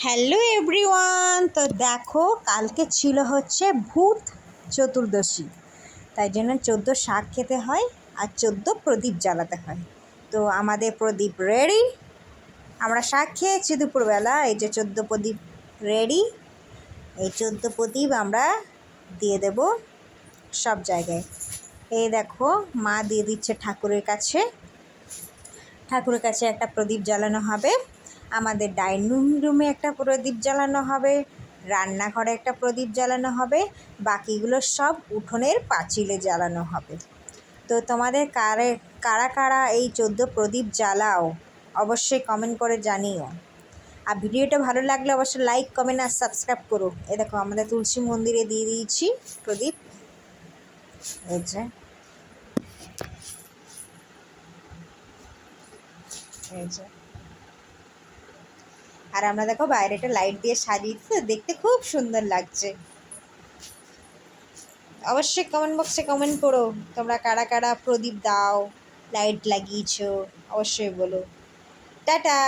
Hello everyone. তো দেখো, কালকে ছিল হচ্ছে ভূত চতুর্দশী, তাই জন্য 14 শাক খেতে হয় আর 14 প্রদীপ জ্বালাতে হয়। তো আমাদের প্রদীপ রেডি, আমরা শাক খেয়েছি দুপুরবেলা। এই যে 14 প্রদীপ রেডি। এই 14 প্রদীপ আমরা দিয়ে দেব সব জায়গায়। এই দেখো, মা দিয়ে দিচ্ছে ঠাকুরের কাছে। ঠাকুরের কাছে একটা প্রদীপ জ্বালানো হবে, আমাদের ডাইনিং রুমে একটা প্রদীপ জ্বালানো হবে, রান্নাঘরে একটা প্রদীপ জ্বালানো হবে, বাকিগুলো সব উঠোনের পাঁচিলে জ্বালানো হবে। তো তোমাদের কারা কারা এই 14 প্রদীপ জ্বালাও অবশ্যই কমেন্ট করে জানিও। আর ভিডিওটা ভালো লাগলে অবশ্যই লাইক, কমেন্ট আর সাবস্ক্রাইব করো। এই দেখো, আমাদের তুলসী মন্দিরে দিয়ে দিয়েছি প্রদীপ। এই যে এই যে আর আমরা দেখো বাইরেটা লাইট দিয়ে সাজিয়েছি, দেখতে খুব সুন্দর লাগছে। অবশ্যই কমেন্ট বক্সে কমেন্ট করো তোমরা কারা কারা প্রদীপ দাও, লাইট লাগিয়েছো, অবশ্যই বলো। টাটা।